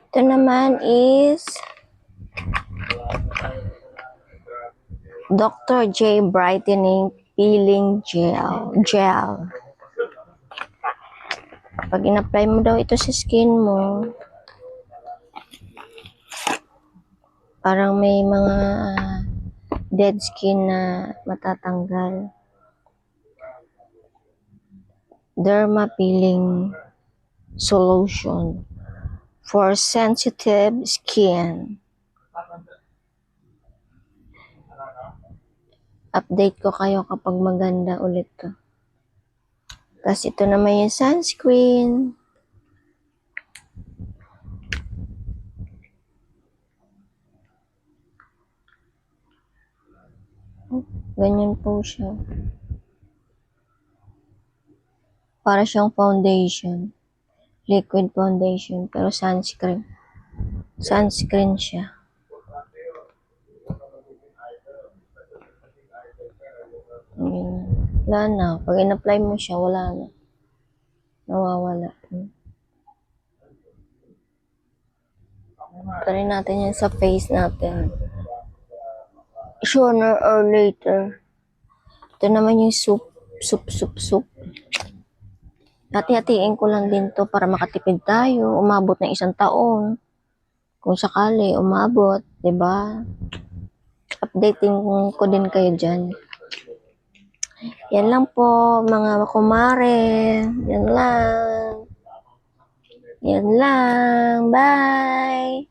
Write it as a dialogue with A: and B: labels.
A: Ito naman is Dr. J Brightening Peeling Gel. Pag in-apply mo daw ito sa skin mo, parang may mga dead skin na matatanggal. Derma Peeling Solution for sensitive skin. Update ko kayo kapag maganda ulit to. Tapos ito naman yung sunscreen. Ganyan po siya. Para siyang foundation. Liquid foundation. Pero sunscreen. Sunscreen siya. Wala na. Pag in-apply mo siya, wala na. Nawawala. Try natin yan sa face natin. Sooner or later. Ito naman yung soup. Hati-hatiin ko lang din to para makatipid tayo. Umabot ng 1 taon. Kung sakali, umabot. 'Di ba? Updating ko din kayo dyan. Yan lang po, mga kumare. Yan lang. Yan lang. Bye!